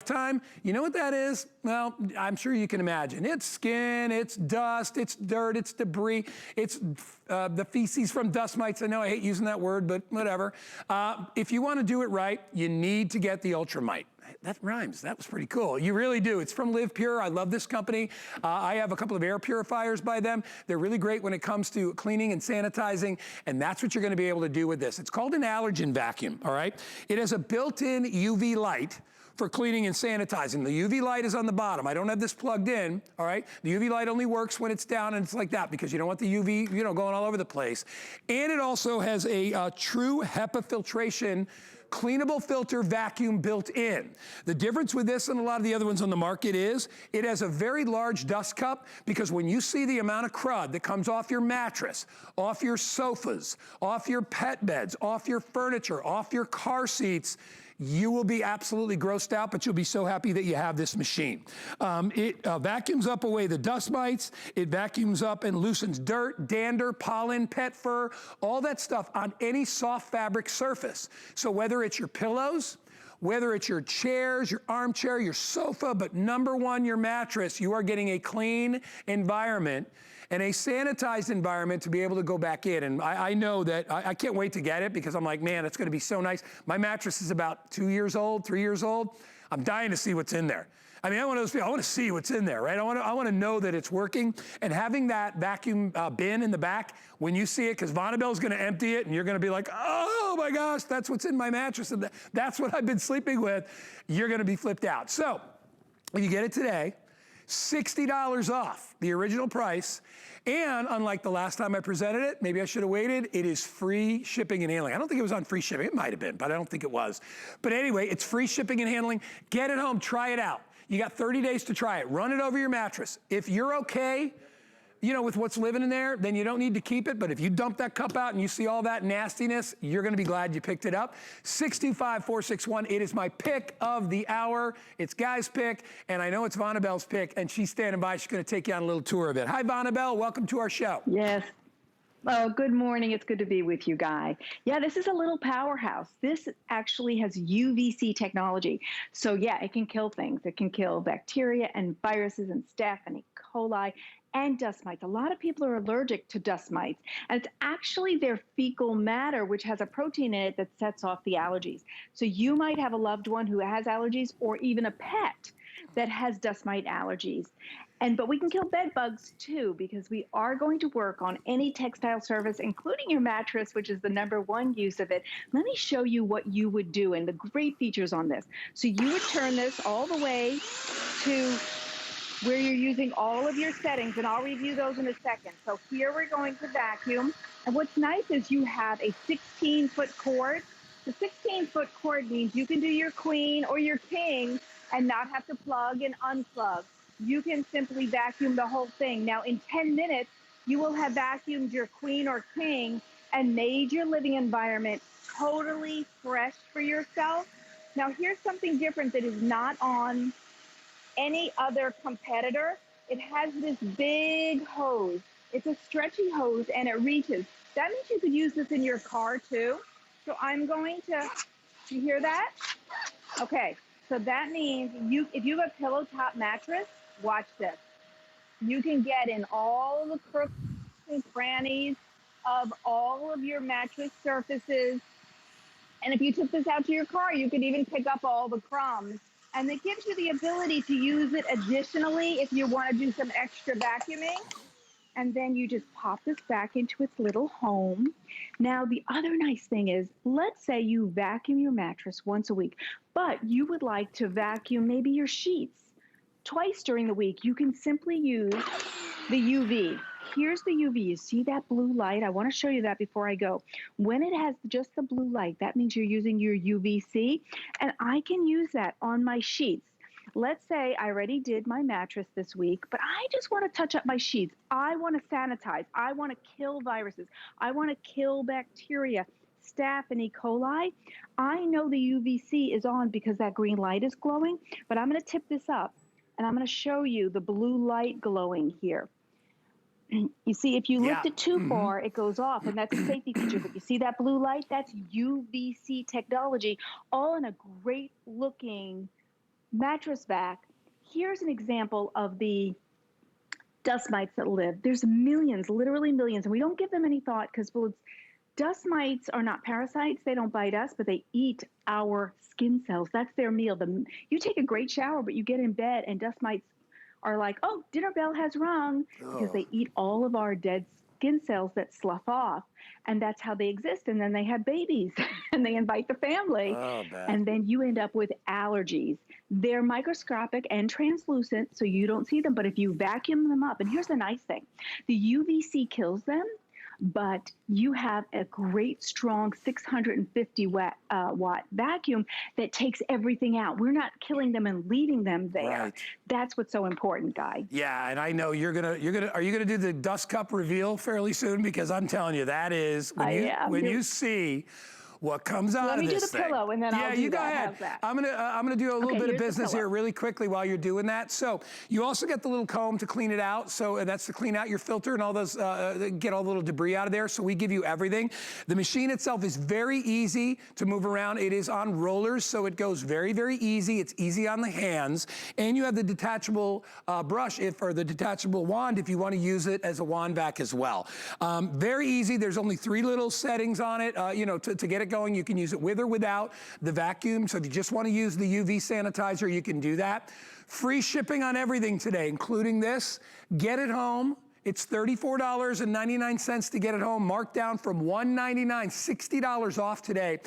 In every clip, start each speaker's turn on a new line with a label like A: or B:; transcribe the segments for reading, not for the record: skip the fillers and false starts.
A: time, you know what that is? Well, I'm sure you can imagine. It's skin, it's dust, it's dirt, it's debris, it's the feces from dust mites. I know I hate using that word, but whatever. If you want to do it right, you need to get the Ultramite. That rhymes. That was pretty cool. You really do. It's from LivePure. I love this company. I have a couple of air purifiers by them. They're really great when it comes to cleaning and sanitizing, and that's what you're going to be able to do with this. It's called an Allergen Vacuum, all right? It has a built-in UV light for cleaning and sanitizing. The UV light is on the bottom. I don't have this plugged in, all right? The UV light only works when it's down and it's like that because you don't want the UV, you know, going all over the place. And it also has a true HEPA filtration cleanable filter vacuum built in. The difference with this and a lot of the other ones on the market is it has a very large dust cup because when you see the amount of crud that comes off your mattress, off your sofas, off your pet beds, off your furniture, off your car seats, you will be absolutely grossed out, but you'll be so happy that you have this machine. It vacuums up away the dust mites. It vacuums up and loosens dirt, dander, pollen, pet fur, all that stuff on any soft fabric surface. So whether it's your pillows, whether it's your chairs, your armchair, your sofa, but number one, your mattress, you are getting a clean environment and a sanitized environment to be able to go back in. And I know that I can't wait to get it because I'm like, man, it's gonna be so nice. My mattress is about 2 years old, 3 years old. I'm dying to see what's in there. I mean, I want to see what's in there, right? I want to know that it's working. And having that vacuum bin in the back, when you see it, because Vonabelle's going to empty it, and you're going to be like, oh my gosh, that's what's in my mattress, and that's what I've been sleeping with. You're going to be flipped out. So, if you get it today, $60 off the original price. And unlike the last time I presented it, maybe I should have waited, it is free shipping and handling. I don't think it was on free shipping. It might have been, but I don't think it was. But anyway, it's free shipping and handling. Get it home, try it out. You got 30 days to try it. Run it over your mattress. If you're okay, you know, with what's living in there, then you don't need to keep it. But if you dump that cup out and you see all that nastiness, you're gonna be glad you picked it up. 625-461, it is my pick of the hour. It's Guy's pick, and I know it's Vonabelle's pick, and she's standing by. She's gonna take you on a little tour of it. Hi, Vonabelle, welcome to our show.
B: Yes. Oh, good morning. It's good to be with you, Guy. Yeah, this is a little powerhouse. This actually has UVC technology. So yeah, it can kill things. It can kill bacteria and viruses and staph and E. coli and dust mites. A lot of people are allergic to dust mites, and it's actually their fecal matter, which has a protein in it that sets off the allergies. So you might have a loved one who has allergies, or even a pet that has dust mite allergies. But we can kill bed bugs too, because we are going to work on any textile surface, including your mattress, which is the #1 use of it. Let me show you what you would do and the great features on this. So you would turn this all the way to where you're using all of your settings, and I'll review those in a second. So here we're going to vacuum. And what's nice is you have a 16-foot cord. The 16-foot cord means you can do your queen or your king and not have to plug and unplug. You can simply vacuum the whole thing. Now, in 10 minutes, you will have vacuumed your queen or king and made your living environment totally fresh for yourself. Now, here's something different that is not on any other competitor. It has this big hose. It's a stretchy hose, and it reaches. That means you could use this in your car, too. So I'm going to, you hear that? Okay, so that means if you have a pillow top mattress, watch this. You can get in all the crooks and crannies of all of your mattress surfaces. And if you took this out to your car, you could even pick up all the crumbs. And it gives you the ability to use it additionally if you want to do some extra vacuuming. And then you just pop this back into its little home. Now, the other nice thing is, let's say you vacuum your mattress once a week, but you would like to vacuum maybe your sheets twice during the week. You can simply use the UV. Here's the UV. You see that blue light? I want to show you that before I go. When it has just the blue light, that means you're using your UVC, and I can use that on my sheets. Let's say I already did my mattress this week, but I just want to touch up my sheets. I want to sanitize. I want to kill viruses. I want to kill bacteria, staph, and E. coli. I know the UVC is on because that green light is glowing, but I'm going to tip this up, and I'm going to show you the blue light glowing here. You see, if you lift it too far, it goes off, and that's a safety feature. But you see that blue light? That's UVC technology, all in a great-looking Mattress Vac. Here's an example of the dust mites that live. There's millions, literally millions, and we don't give them any thought because, well, dust mites are not parasites. They don't bite us, but they eat our skin cells. That's their meal. You take a great shower, but you get in bed and dust mites are like, oh, dinner bell has rung, because they eat all of our dead skin cells that slough off. And that's how they exist. And then they have babies and they invite the family. And then you end up with allergies. They're microscopic and translucent, so you don't see them. But if you vacuum them up, and here's the nice thing, the UVC kills them, but you have a great strong 650 watt vacuum that takes everything out. We're not killing them and leaving them there.
A: Right.
B: That's what's so important, Guy.
A: Yeah, and I know are you gonna do the dust cup reveal fairly soon? Because I'm telling you, that is when you see what comes out of this thing.
B: Let me do the pillow, and then I'll do that.
A: Yeah, you go ahead.
B: How's that?
A: I'm gonna do a little bit of business here really quickly while you're doing that. So you also get the little comb to clean it out. So that's to clean out your filter and all those, get all the little debris out of there. So we give you everything. The machine itself is very easy to move around. It is on rollers, so it goes very, very easy. It's easy on the hands. And you have the detachable brush, or the detachable wand if you want to use it as a wand vac as well. Very easy. There's only 3 little settings on it, to get it going. You can use it with or without the vacuum. So if you just want to use the UV sanitizer, you can do that. Free shipping on everything today, including this. Get it home. It's $34.99 to get it home, marked down from $199, $60 off today.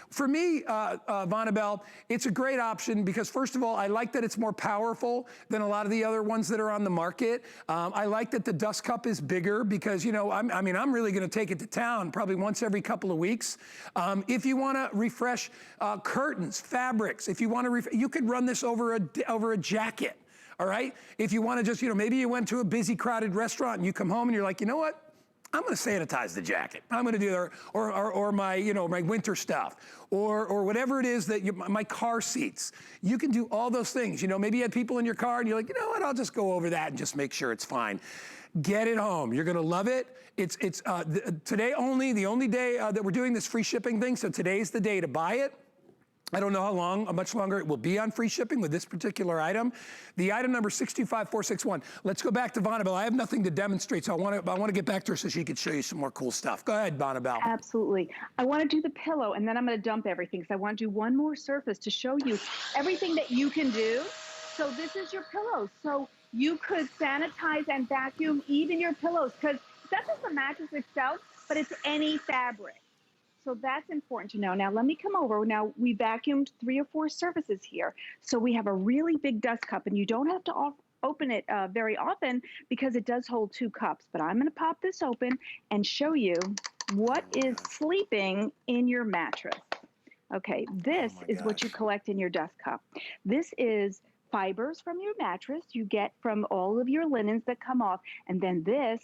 A: For me, Vonabelle, it's a great option because, first of all, I like that it's more powerful than a lot of the other ones that are on the market. I like that the dust cup is bigger because, I'm really going to take it to town probably once every couple of weeks. If you want to refresh curtains, fabrics, if you want to, you could run this over a jacket. All right? If you want to just, maybe you went to a busy, crowded restaurant and you come home and you're like, you know what? I'm going to sanitize the jacket. I'm going to do or my my winter stuff or whatever it is that my car seats. You can do all those things. Maybe you had people in your car and you're like, you know what? I'll just go over that and just make sure it's fine. Get it home. You're going to love it. It's today only, the only day that we're doing this free shipping thing. So today's the day to buy it. I don't know how much longer it will be on free shipping with this particular item. The item number 625461. Let's go back to Vonabelle. I have nothing to demonstrate, so I want to get back to her so she could show you some more cool stuff. Go ahead, Vonabelle.
B: Absolutely. I want to do the pillow, and then I'm going to dump everything because I want to do one more surface to show you everything that you can do. So this is your pillow. So you could sanitize and vacuum even your pillows because it's not just the mattress itself, but it's any fabric. So that's important to know. Now, let me come over. Now, we vacuumed 3 or 4 surfaces here. So we have a really big dust cup, and you don't have to open it very often because it does hold 2 cups. But I'm going to pop this open and show you what is sleeping in your mattress. Okay, this is what you collect in your dust cup. This is fibers from your mattress you get from all of your linens that come off. And then this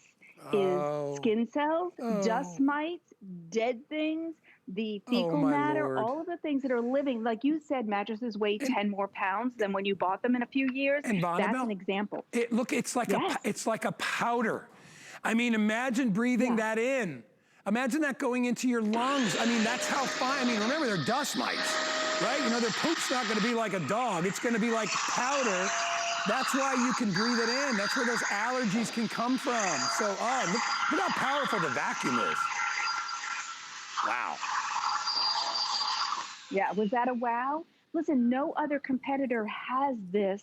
B: is skin cells, dust mites, dead things, the fecal matter, all of the things that are living. Like you said, mattresses weigh 10 more pounds than when you bought them in a few years.
A: And Vonabelle,
B: that's an example.
A: It's like a powder. I mean, imagine breathing that in. Imagine that going into your lungs. I mean, that's how fine. I mean, remember, they're dust mites, right? Their poop's not going to be like a dog. It's going to be like powder. That's why you can breathe it in. That's where those allergies can come from. So, look how powerful the vacuum is. Wow.
B: Yeah, was that a wow? Listen, no other competitor has this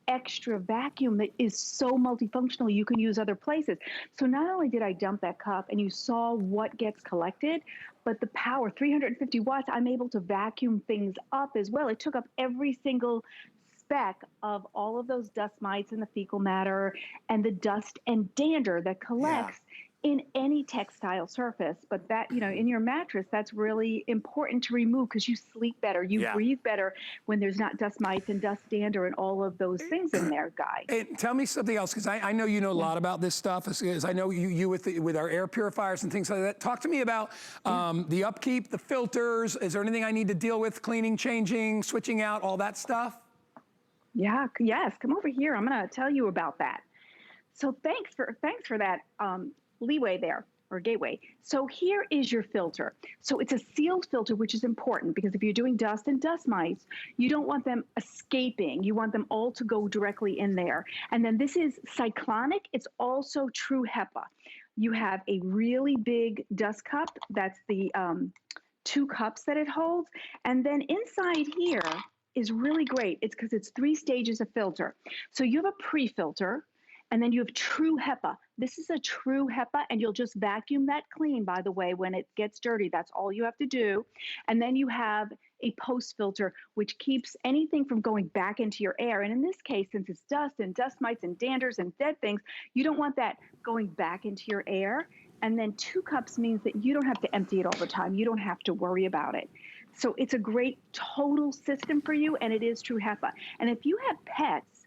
B: extra vacuum that is so multifunctional you can use other places. So not only did I dump that cup and you saw what gets collected, but the power, 350 watts, I'm able to vacuum things up as well. It took up every single speck of all of those dust mites and the fecal matter and the dust and dander that collects in any textile surface. But that, in your mattress, that's really important to remove because you sleep better. You breathe better when there's not dust mites and dust dander and all of those things in there, Guy.
A: And tell me something else, because I know you know a lot about this stuff, as I know you with our air purifiers and things like that. Talk to me about the upkeep, the filters. Is there anything I need to deal with, cleaning, changing, switching out, all that stuff?
B: Yeah, yes, come over here. I'm going to tell you about that. So thanks for that leeway there. or gateway. So here is your filter. So it's a sealed filter, which is important because if you're doing dust and dust mites, you don't want them escaping. You want them all to go directly in there. And then this is cyclonic. It's also true HEPA. You have a really big dust cup. That's the 2 cups that it holds. And then inside here is really great. It's because it's 3 stages of filter. So you have a pre-filter, and then you have true HEPA. This is a true HEPA, and you'll just vacuum that clean, by the way, when it gets dirty. That's all you have to do. And then you have a post filter, which keeps anything from going back into your air. And in this case, since it's dust and dust mites and danders and dead things, you don't want that going back into your air. And then 2 cups means that you don't have to empty it all the time. You don't have to worry about it. So it's a great total system for you, and it is true HEPA. And if you have pets,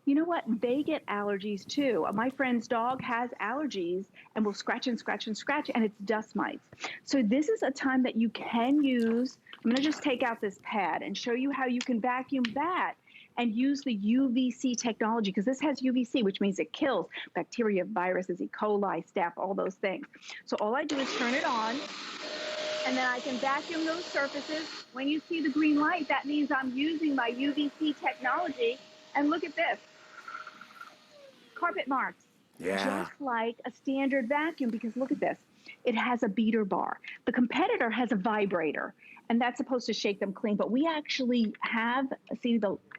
B: you know what? They get allergies too. My friend's dog has allergies and will scratch and scratch and scratch, and it's dust mites. So this is a time that you can use. I'm going to just take out this pad and show you how you can vacuum that and use the UVC technology, because this has UVC, which means it kills bacteria, viruses, E. coli, staph, all those things. So all I do is turn it on, and then I can vacuum those surfaces. When you see the green light, that means I'm using my UVC technology. And look at this. Carpet marks, just like a standard vacuum, because look at this. It has a beater bar. The competitor has a vibrator, and that's supposed to shake them clean. But we actually have,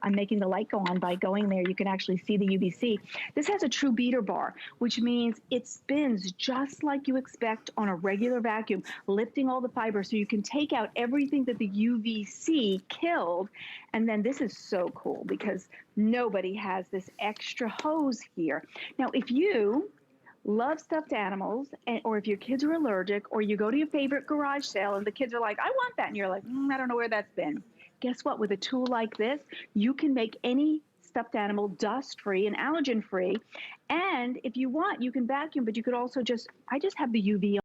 B: I'm making the light go on by going there. You can actually see the UVC. This has a true beater bar, which means it spins just like you expect on a regular vacuum, lifting all the fibers so you can take out everything that the UVC killed. And then this is so cool because nobody has this extra hose here. Now, if you love stuffed animals, or if your kids are allergic, or you go to your favorite garage sale and the kids are like, I want that, and you're like, I don't know where that's been. Guess what? With a tool like this, you can make any stuffed animal dust-free and allergen-free. And if you want, you can vacuum, but you could also I just have the UV